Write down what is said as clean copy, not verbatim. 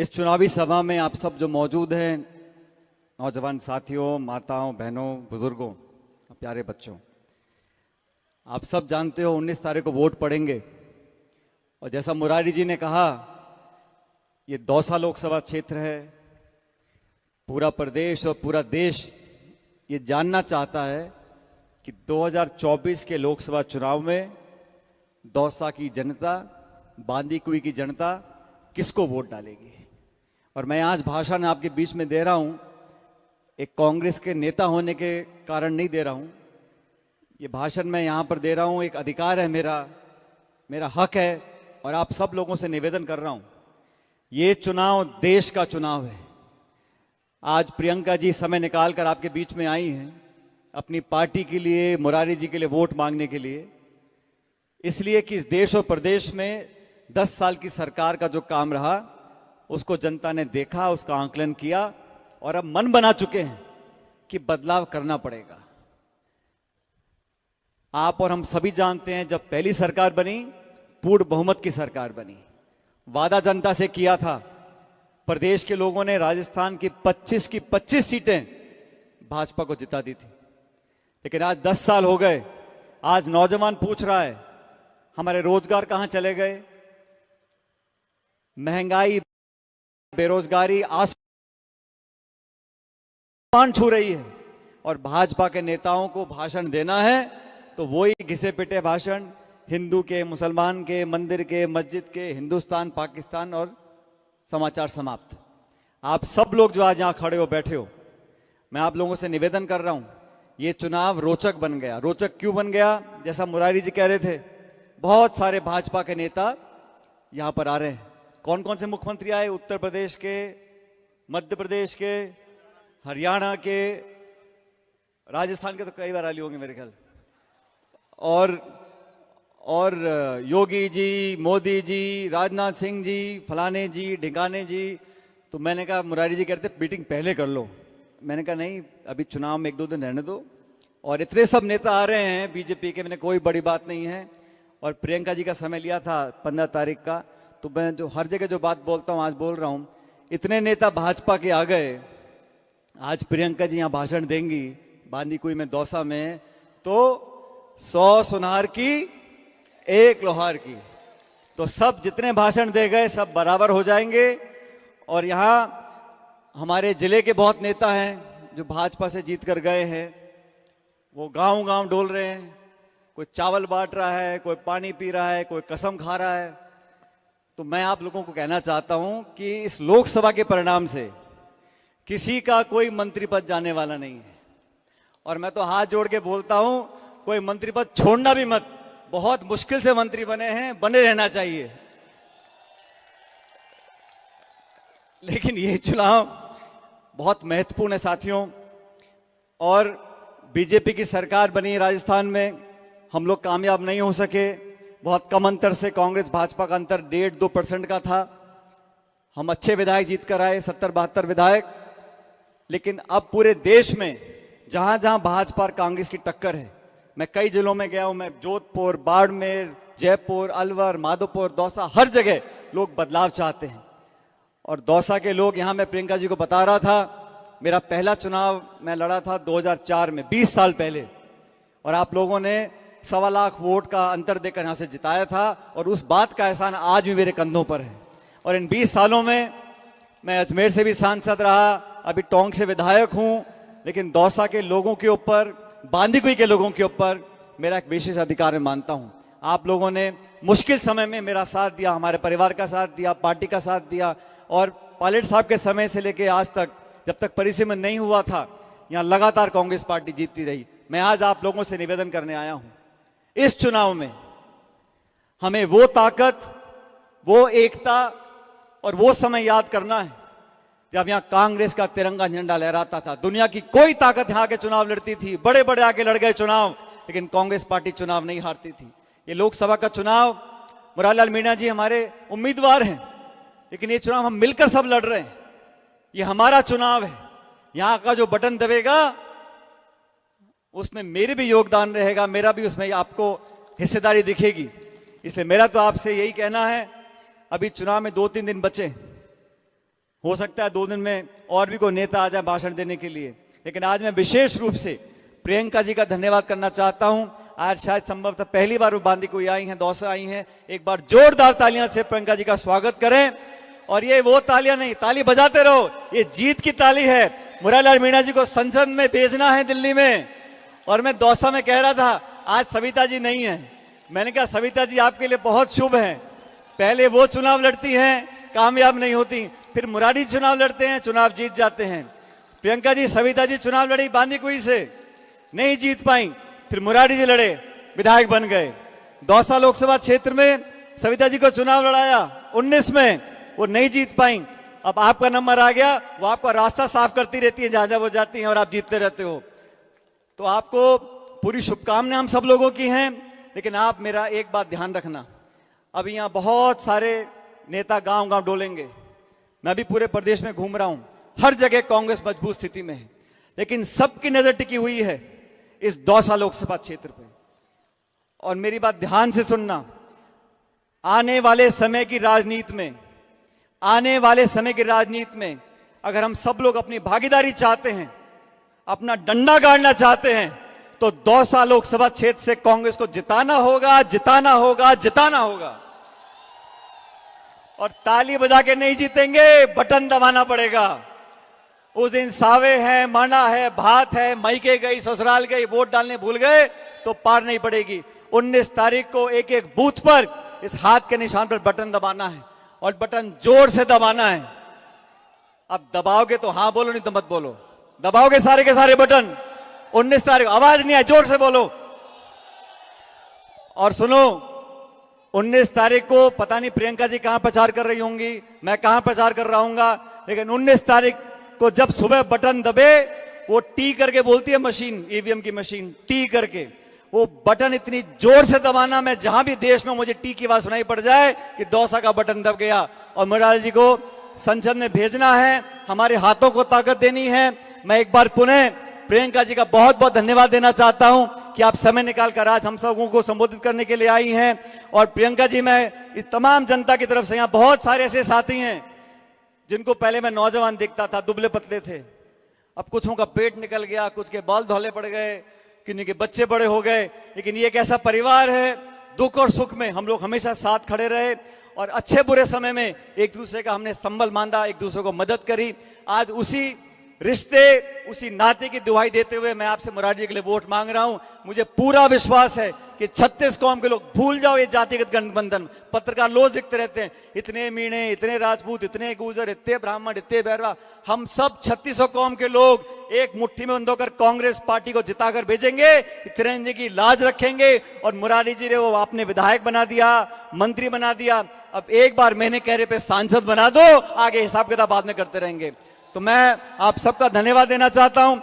इस चुनावी सभा में आप सब जो मौजूद हैं, नौजवान साथियों, माताओं, बहनों, बुजुर्गों, प्यारे बच्चों, आप सब जानते हो 19 तारीख को वोट पड़ेंगे। और जैसा मुरारी जी ने कहा, ये दौसा लोकसभा क्षेत्र है। पूरा प्रदेश और पूरा देश ये जानना चाहता है कि 2024 के लोकसभा चुनाव में दौसा की जनता, बांदीकुई की जनता किसको वोट डालेगी। और मैं आज भाषण आपके बीच में दे रहा हूं, एक कांग्रेस के नेता होने के कारण नहीं दे रहा हूं। ये भाषण मैं यहां पर दे रहा हूं, एक अधिकार है मेरा हक है। और आप सब लोगों से निवेदन कर रहा हूं, ये चुनाव देश का चुनाव है। आज प्रियंका जी समय निकाल कर आपके बीच में आई हैं अपनी पार्टी के लिए, मुरारी जी के लिए वोट मांगने के लिए, इसलिए कि इस देश और प्रदेश में 10 साल की सरकार का जो काम रहा उसको जनता ने देखा, उसका आंकलन किया और अब मन बना चुके हैं कि बदलाव करना पड़ेगा। आप और हम सभी जानते हैं, जब पहली सरकार बनी, पूर्ण बहुमत की सरकार बनी। वादा जनता से किया था, प्रदेश के लोगों ने राजस्थान की 25 सीटें भाजपा को जिता दी थी। लेकिन आज 10 साल हो गए, आज नौजवान पूछ रहा है हमारे रोजगार कहां चले गए। महंगाई, बेरोजगारी आसमान छू रही है। और भाजपा के नेताओं को भाषण देना है तो वही घिसे पिटे भाषण, हिंदू के, मुसलमान के, मंदिर के, मस्जिद के, हिंदुस्तान, पाकिस्तान और समाचार समाप्त। आप सब लोग जो आज यहां खड़े हो, बैठे हो, मैं आप लोगों से निवेदन कर रहा हूं, ये चुनाव रोचक बन गया। रोचक क्यों बन गया? जैसा मुरारी जी कह रहे थे, बहुत सारे भाजपा के नेता यहां पर आ रहे हैं। कौन कौन से मुख्यमंत्री आए? उत्तर प्रदेश के, मध्य प्रदेश के, हरियाणा के, राजस्थान के तो कई बार आली होंगे मेरे ख्याल, और योगी जी, मोदी जी, राजनाथ सिंह जी, फलाने जी, ढिकाने जी। तो मैंने कहा, मुरारी जी कहते मीटिंग पहले कर लो। मैंने कहा नहीं, अभी चुनाव में 1-2 दिन रहने दो। और इतने सब नेता आ रहे हैं बीजेपी के, मैंने कोई बड़ी बात नहीं है। और प्रियंका जी का समय लिया था 15 तारीख का, तो मैं जो हर जगह जो बात बोलता हूं आज बोल रहा हूं। इतने नेता भाजपा के आ गए, आज प्रियंका जी यहां भाषण देंगी बांदीकुई में, दौसा में, तो 100 सुनार की, 1 लोहार की। तो सब जितने भाषण दे गए सब बराबर हो जाएंगे। और यहां हमारे जिले के बहुत नेता हैं जो भाजपा से जीत कर गए हैं, वो गांव गांव डोल रहे हैं। कोई चावल बांट रहा है, कोई पानी पी रहा है, कोई कसम खा रहा है। तो मैं आप लोगों को कहना चाहता हूं कि इस लोकसभा के परिणाम से किसी का कोई मंत्री पद जाने वाला नहीं है। और मैं तो हाथ जोड़ के बोलता हूं, कोई मंत्री पद छोड़ना भी मत। बहुत मुश्किल से मंत्री बने हैं, बने रहना चाहिए। लेकिन ये चुनाव बहुत महत्वपूर्ण है साथियों। और बीजेपी की सरकार बनी राजस्थान में, हम लोग कामयाब नहीं हो सके। बहुत कम अंतर से कांग्रेस भाजपा का अंतर 1.5-2% का था। हम अच्छे विधायक जीत कर आए, 70-72 विधायक। लेकिन अब पूरे देश में जहां जहां भाजपा और कांग्रेस की टक्कर है, मैं कई जिलों में गया हूं, मैं जोधपुर, बाड़मेर, जयपुर, अलवर, माधोपुर, दौसा, हर जगह लोग बदलाव चाहते हैं। और दौसा के लोग, यहां मैं प्रियंका जी को बता रहा था, मेरा पहला चुनाव मैं लड़ा था 2004 में, 20 साल पहले। और आप लोगों ने 1.25 लाख वोट का अंतर देकर यहां से जिताया था। और उस बात का एहसान आज भी मेरे कंधों पर है। और इन 20 सालों में मैं अजमेर से भी सांसद रहा, अभी टोंक से विधायक हूं। लेकिन दौसा के लोगों के ऊपर, बांदीकुई के लोगों के ऊपर मेरा एक विशेष अधिकार मैं मानता हूं। आप लोगों ने मुश्किल समय में मेरा साथ दिया, हमारे परिवार का साथ दिया, पार्टी का साथ दिया। और पायलट साहब के समय से लेकर आज तक, जब तक परिसीमन नहीं हुआ था, यहां लगातार कांग्रेस पार्टी जीतती रही। मैं आज आप लोगों से निवेदन करने आया हूं, इस चुनाव में हमें वो ताकत, वो एकता और वो समय याद करना है जब यहां कांग्रेस का तिरंगा झंडा लहराता था। दुनिया की कोई ताकत यहां के चुनाव लड़ती थी, बड़े बड़े आके लड़ गए चुनाव, लेकिन कांग्रेस पार्टी चुनाव नहीं हारती थी। ये लोकसभा का चुनाव, मुरारीलाल मीणा जी हमारे उम्मीदवार हैं, लेकिन ये चुनाव हम मिलकर सब लड़ रहे हैं। ये हमारा चुनाव है। यहां का जो बटन दबेगा उसमें मेरे भी योगदान रहेगा, मेरा भी उसमें आपको हिस्सेदारी दिखेगी। इसलिए मेरा तो आपसे यही कहना है, अभी चुनाव में 2-3 दिन बचे, हो सकता है 2 दिन में और भी कोई नेता आ जाए भाषण देने के लिए, लेकिन आज मैं विशेष रूप से प्रियंका जी का धन्यवाद करना चाहता हूं। आज शायद संभवतः पहली बार वो बांदीकुई आई हैं, दौसा आई हैं। एक बार जोरदार तालियां से प्रियंका जी का स्वागत करें। और ये वो तालियां नहीं, ताली बजाते रहो, ये जीत की ताली है। मुरारीलाल मीणा जी को संसद में भेजना है दिल्ली में। और मैं दौसा में कह रहा था, आज सविता जी नहीं है। मैंने कहा सविता जी आपके लिए बहुत शुभ है, पहले वो चुनाव लड़ती हैं, कामयाब नहीं होती, फिर मुरारी चुनाव लड़ते हैं, चुनाव जीत जाते हैं। प्रियंका जी, सविता जी चुनाव लड़ी बांदीकुई से, नहीं जीत पाई, फिर मुरारी जी लड़े, विधायक बन गए। दौसा लोकसभा क्षेत्र में सविता जी को चुनाव लड़ाया 19 में, वो नहीं जीत पाई। अब आपका नंबर आ गया, वो आपका रास्ता साफ करती रहती है जहां जहां वो जाती हैं और आप जीतते रहते हो। तो आपको पूरी शुभकामनाएं हम सब लोगों की हैं। लेकिन आप मेरा एक बात ध्यान रखना, अभी यहां बहुत सारे नेता गांव गांव डोलेंगे। मैं भी पूरे प्रदेश में घूम रहा हूं, हर जगह कांग्रेस मजबूत स्थिति में है, लेकिन सबकी नजर टिकी हुई है इस दौसा लोकसभा क्षेत्र पे। और मेरी बात ध्यान से सुनना, आने वाले समय की राजनीति में, आने वाले समय की राजनीति में अगर हम सब लोग अपनी भागीदारी चाहते हैं, अपना डंडा गाड़ना चाहते हैं, तो दौसा लोकसभा क्षेत्र से कांग्रेस को जिताना होगा, जिताना होगा, जिताना होगा। और ताली बजा के नहीं जीतेंगे, बटन दबाना पड़ेगा। उस दिन सावे है, माना है, भात है, मायके गई, ससुराल गई, वोट डालने भूल गए तो पार नहीं पड़ेगी। 19 तारीख को एक एक बूथ पर इस हाथ के निशान पर बटन दबाना है और बटन जोर से दबाना है। अब दबाओगे तो हाँ बोलो, नहीं तो मत बोलो। दबाओगे सारे के सारे बटन 19 तारीख, आवाज नहीं आए, जोर से बोलो। और सुनो, 19 तारीख को पता नहीं प्रियंका जी कहां प्रचार कर रही होंगी, मैं कहां प्रचार कर रहा हूंगा, लेकिन 19 तारीख को जब सुबह बटन दबे, वो टी करके बोलती है मशीन, ईवीएम की मशीन, टी करके वो बटन इतनी जोर से दबाना, मैं जहां भी देश में मुझे टी की आवाज सुनाई पड़ जाए कि दौसा का बटन दब गया। और मुरारी जी को संसद में भेजना है, हमारे हाथों को ताकत देनी है। मैं एक बार पुनः प्रियंका जी का बहुत बहुत धन्यवाद देना चाहता हूं कि आप समय निकालकर आज हम सबों को संबोधित करने के लिए आई हैं। और प्रियंका जी, मैं इस तमाम जनता की तरफ से, यहां बहुत सारे ऐसे साथी हैं जिनको पहले मैं नौजवान दिखता था, दुबले पतले थे, अब कुछों का पेट निकल गया, कुछ के बाल धौले पड़ गए, किन्हीं के बच्चे बड़े हो गए, लेकिन ये एक ऐसा परिवार है, दुख और सुख में हम लोग हमेशा साथ खड़े रहे और अच्छे बुरे समय में एक दूसरे का हमने संबल बांधा, एक दूसरे को मदद करी। आज उसी रिश्ते, उसी नाते की दुहाई देते हुए मैं आपसे मुरारी जी के लिए वोट मांग रहा हूं। मुझे पूरा विश्वास है कि 36 कौम के लोग, भूल जाओ ये जातिगत गठबंधन। पत्रकार रोज लिखते रहते हैं, इतने मीणे, इतने राजपूत, इतने गुर्जर, इतने ब्राह्मण, इतने बैरवा, हम सब 36 कौम के लोग एक मुट्ठी में बंद होकर कांग्रेस पार्टी को जिताकर भेजेंगे, तिरंगे की लाज रखेंगे। और मुरारी जी ने वो आपने विधायक बना दिया, मंत्री बना दिया, अब एक बार महीने कहने पे सांसद बना दो, आगे हिसाब किताब बाद में करते रहेंगे। तो मैं आप सबका धन्यवाद देना चाहता हूं।